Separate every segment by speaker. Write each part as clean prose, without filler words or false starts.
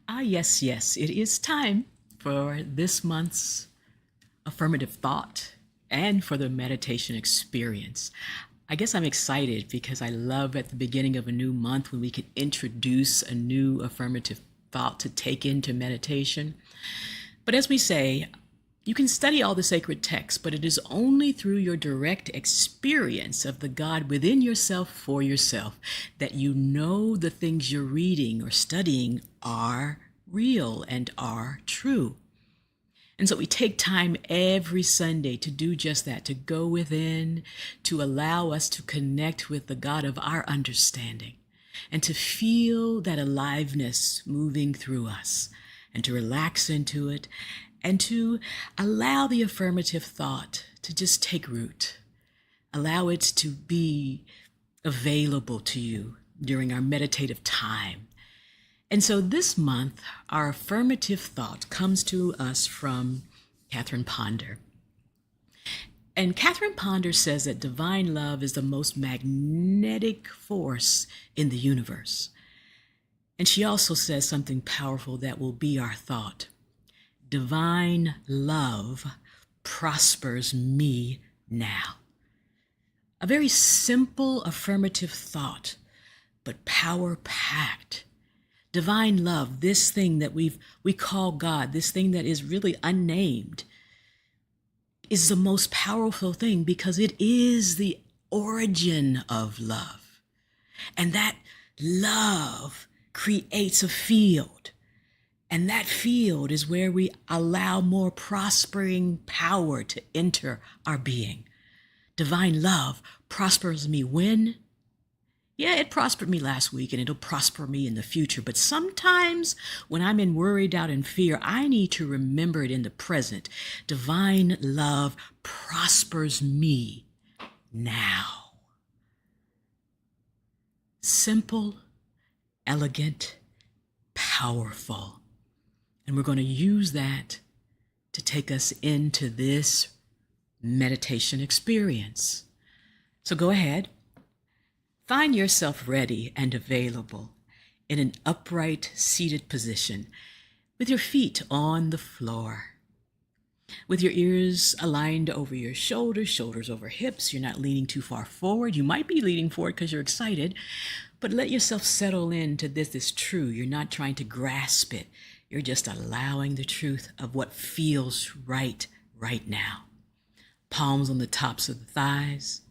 Speaker 1: Yes, it is time for this month's affirmative thought and for the meditation experience. I guess I'm excited because I love at the beginning of a new month when we can introduce a new affirmative thought to take into meditation. But as we say, you can study all the sacred texts, but it is only through your direct experience of the God within yourself for yourself that you know the things you're reading or studying are real and are true. And so we take time every Sunday to do just that, to go within, to allow us to connect with the God of our understanding, and to feel that aliveness moving through us, and to relax into it, and to allow the affirmative thought to just take root. Allow it to be available to you during our meditative time. And so this month, our affirmative thought comes to us from Catherine Ponder. And Catherine Ponder says that divine love is the most magnetic force in the universe. And she also says something powerful that will be our thought. Divine love prospers me now. A very simple affirmative thought, but power-packed. Divine love, this thing that we call God, this thing that is really unnamed, is the most powerful thing because it is the origin of love. And that love creates a field. And that field is where we allow more prospering power to enter our being. Divine love prospers me when? Yeah, it prospered me last week and it'll prosper me in the future. But sometimes when I'm in worry, doubt, and fear, I need to remember it in the present. Divine love prospers me now. Simple, elegant, powerful. And we're going to use that to take us into this meditation experience. So go ahead. Find yourself ready and available in an upright, seated position with your feet on the floor, with your ears aligned over your shoulders, shoulders over hips. You're not leaning too far forward. You might be leaning forward because you're excited, but let yourself settle into this is true. You're not trying to grasp it. You're just allowing the truth of what feels right now. Palms on the tops of the thighs.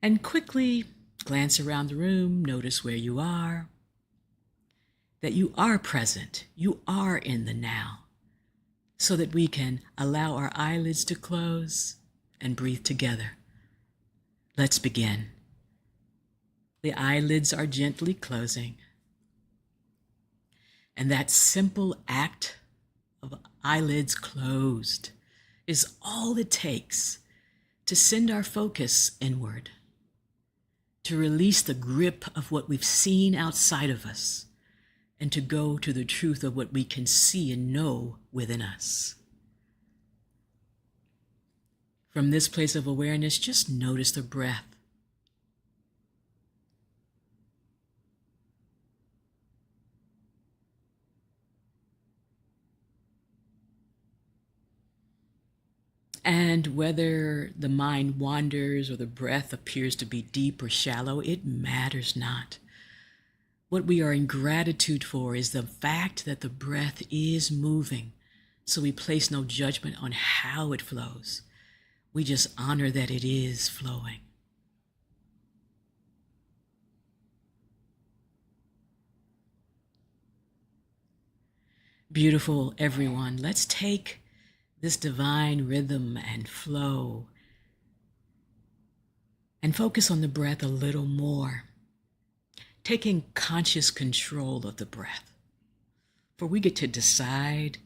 Speaker 1: And quickly glance around the room, notice where you are, that you are present, you are in the now, so that we can allow our eyelids to close and breathe together. Let's begin. The eyelids are gently closing, and that simple act of eyelids closed is all it takes to send our focus inward, to release the grip of what we've seen outside of us, and to go to the truth of what we can see and know within us. From this place of awareness, just notice the breath. And whether the mind wanders or the breath appears to be deep or shallow, it matters not. What we are in gratitude for is the fact that the breath is moving, so we place no judgment on how it flows. We just honor that it is flowing. Beautiful, everyone. Let's take this divine rhythm and flow and focus on the breath a little more, taking conscious control of the breath. For we get to decide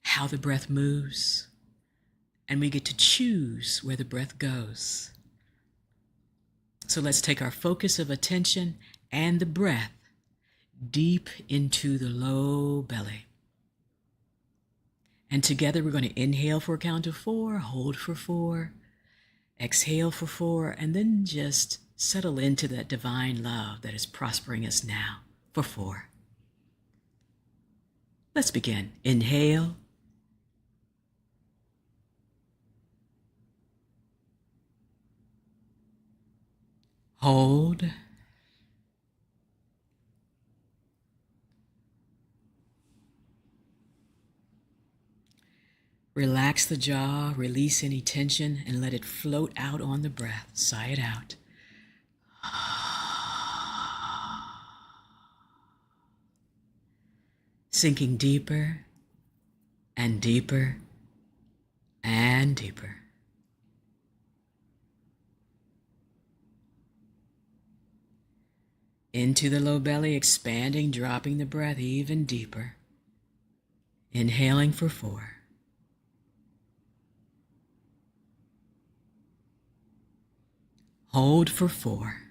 Speaker 1: how the breath moves, and we get to choose where the breath goes. So let's take our focus of attention and the breath deep into the low belly. And together we're going to inhale for a count of 4, hold for 4, exhale for 4, and then just settle into that divine love that is prospering us now for 4. Let's begin. Inhale. Hold. Relax the jaw, release any tension, and let it float out on the breath. Sigh it out. Sinking deeper and deeper and deeper. Into the low belly, expanding, dropping the breath even deeper. Inhaling for 4. Hold for 4.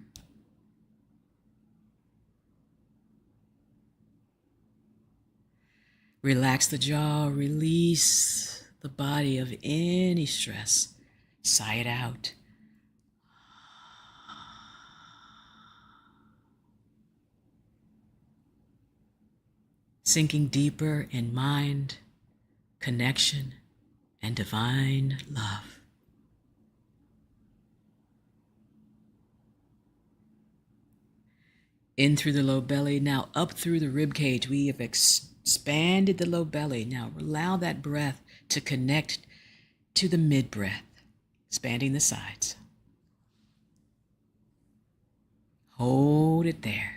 Speaker 1: Relax the jaw, release the body of any stress. Sigh it out. Sinking deeper in mind, connection, and divine love. In through the low belly, now up through the rib cage. We have expanded the low belly. Now allow that breath to connect to the mid-breath, expanding the sides. Hold it there.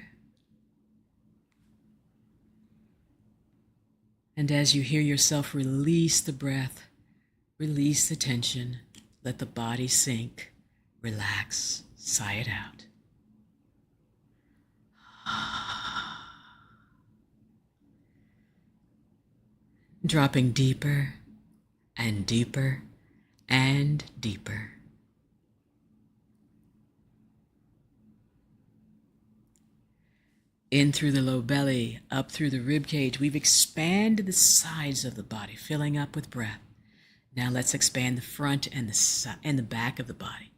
Speaker 1: And as you hear yourself release the breath, release the tension, let the body sink, relax, sigh it out. Dropping deeper and deeper and deeper. In through the low belly, up through the rib cage. We've expanded the sides of the body, filling up with breath. Now let's expand the front and the back of the body.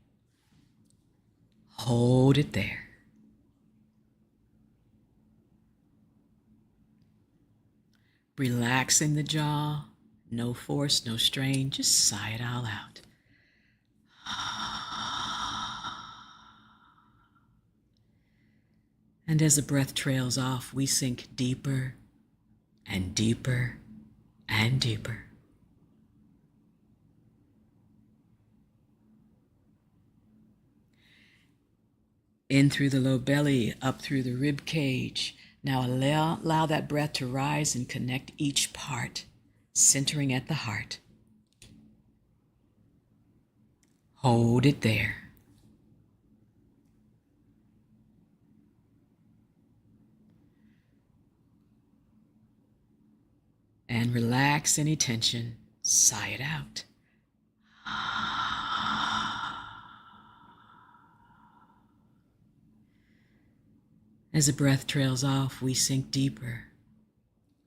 Speaker 1: Hold it there. Relaxing the jaw, no force, no strain, just sigh it all out. And as the breath trails off, we sink deeper and deeper and deeper. In through the low belly, up through the rib cage. Now allow that breath to rise and connect each part, centering at the heart. Hold it there. And relax any tension, sigh it out. As the breath trails off, we sink deeper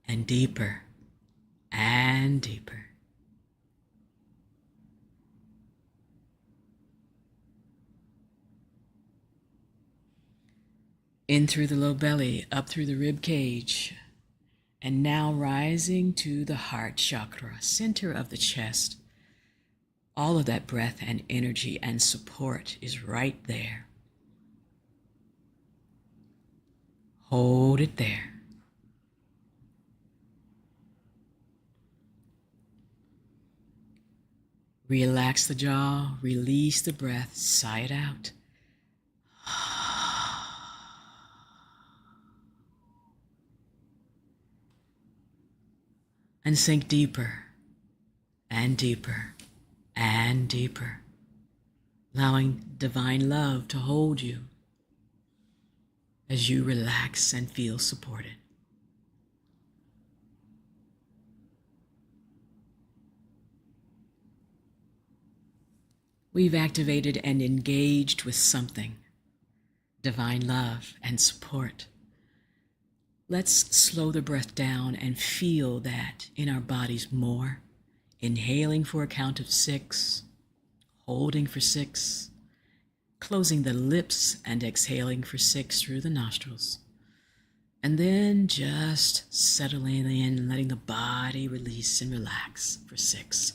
Speaker 1: and deeper and deeper. In through the low belly, up through the rib cage, and now rising to the heart chakra, center of the chest. All of that breath and energy and support is right there. Hold it there. Relax the jaw, release the breath, sigh it out. And sink deeper and deeper and deeper, allowing divine love to hold you as you relax and feel supported. We've activated and engaged with something, divine love and support. Let's slow the breath down and feel that in our bodies more. Inhaling for a count of 6, holding for 6, closing the lips and exhaling for 6 through the nostrils. And then just settling in, letting the body release and relax for 6.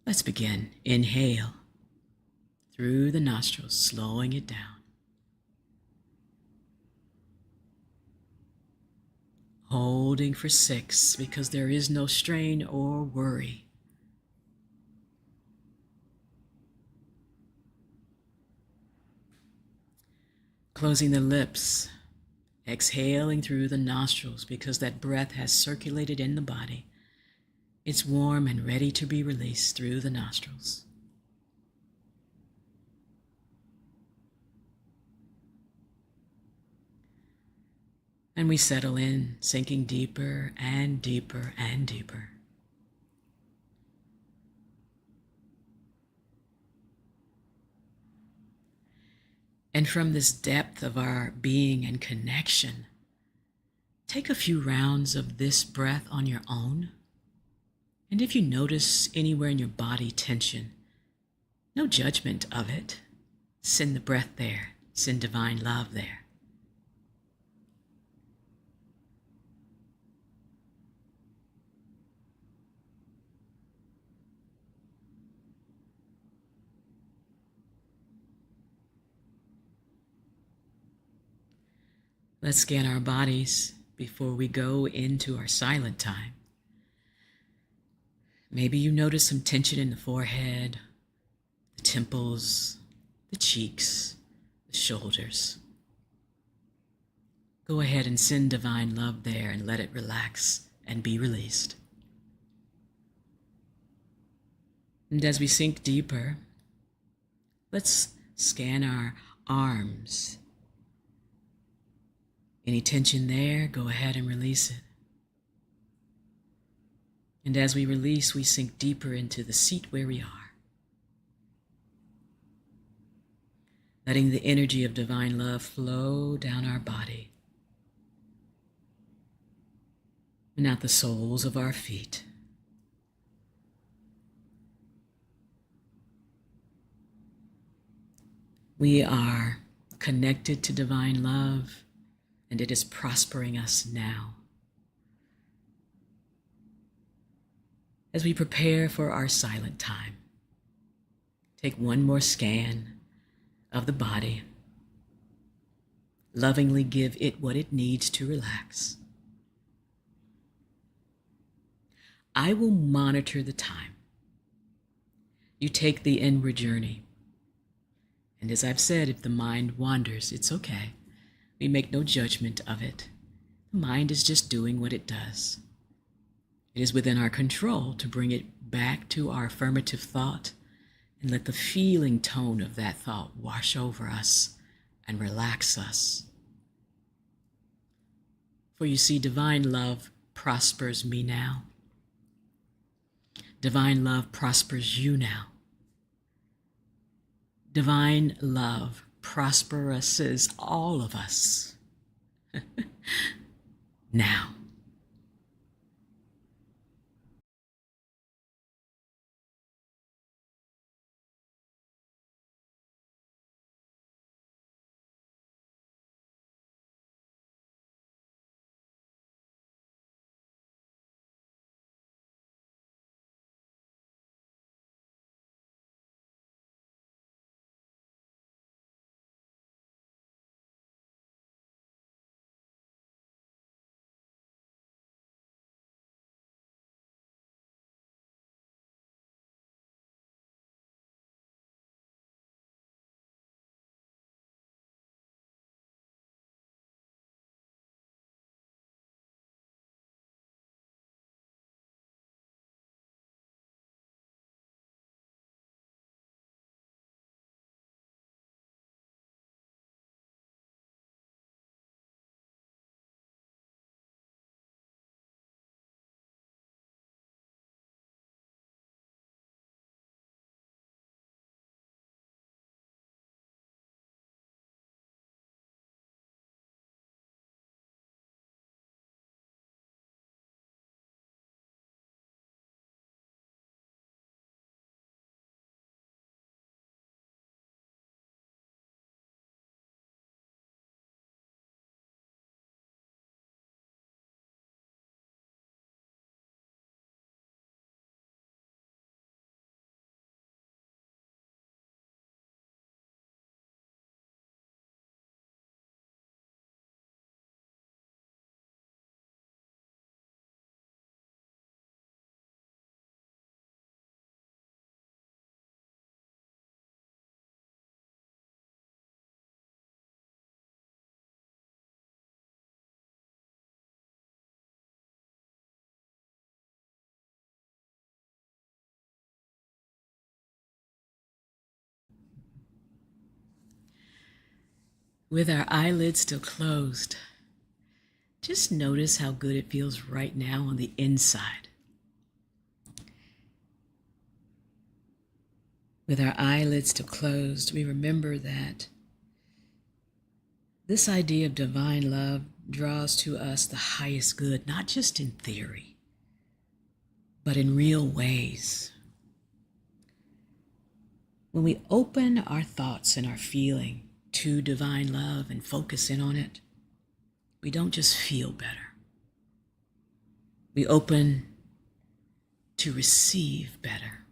Speaker 1: Let's begin. Inhale through the nostrils, slowing it down. Holding for 6 because there is no strain or worry. Closing the lips, exhaling through the nostrils because that breath has circulated in the body. It's warm and ready to be released through the nostrils. And we settle in, sinking deeper and deeper and deeper. And from this depth of our being and connection, take a few rounds of this breath on your own. And if you notice anywhere in your body tension, no judgment of it. Send the breath there. Send divine love there. Let's scan our bodies before we go into our silent time. Maybe you notice some tension in the forehead, the temples, the cheeks, the shoulders. Go ahead and send divine love there and let it relax and be released. And as we sink deeper, let's scan our arms. Any tension there, go ahead and release it. And as we release, we sink deeper into the seat where we are. Letting the energy of divine love flow down our body and out the soles of our feet. We are connected to divine love, and it is prospering us now. As we prepare for our silent time, take one more scan of the body. Lovingly give it what it needs to relax. I will monitor the time. You take the inward journey. And as I've said, if the mind wanders, it's okay. We make no judgment of it. The mind is just doing what it does. It is within our control to bring it back to our affirmative thought and let the feeling tone of that thought wash over us and relax us. For you see, divine love prospers me now. Divine love prospers you now. Divine love prosperouses all of us now. With our eyelids still closed, just notice how good it feels right now on the inside. With our eyelids still closed, we remember that this idea of divine love draws to us the highest good, not just in theory, but in real ways. When we open our thoughts and our feeling to divine love and focus in on it, we don't just feel better. We open to receive better.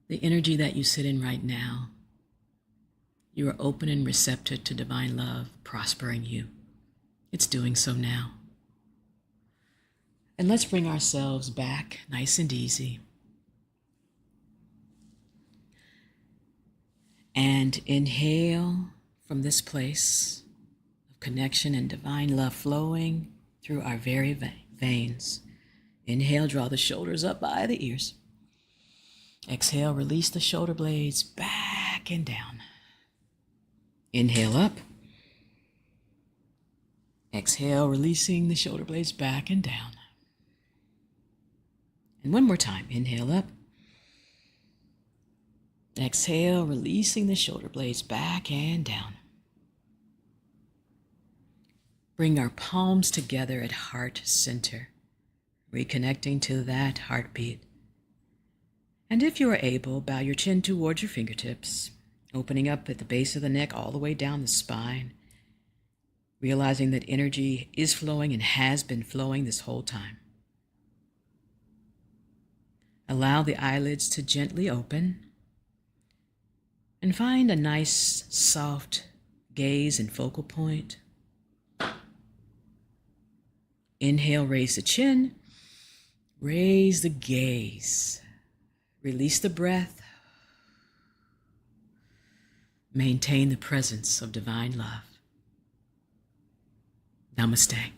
Speaker 1: The energy that you sit in right now, you are open and receptive to divine love prospering you. It's doing so now. And let's bring ourselves back nice and easy. And inhale from this place of connection and divine love flowing through our very veins. Inhale, draw the shoulders up by the ears. Exhale, release the shoulder blades back and down. Inhale up. Exhale, releasing the shoulder blades back and down. And one more time, inhale up. Exhale, releasing the shoulder blades back and down. Bring our palms together at heart center, reconnecting to that heartbeat. And if you are able, bow your chin towards your fingertips, opening up at the base of the neck all the way down the spine, realizing that energy is flowing and has been flowing this whole time. Allow the eyelids to gently open and find a nice, soft gaze and focal point. Inhale, raise the chin, raise the gaze, release the breath, maintain the presence of divine love. Namaste.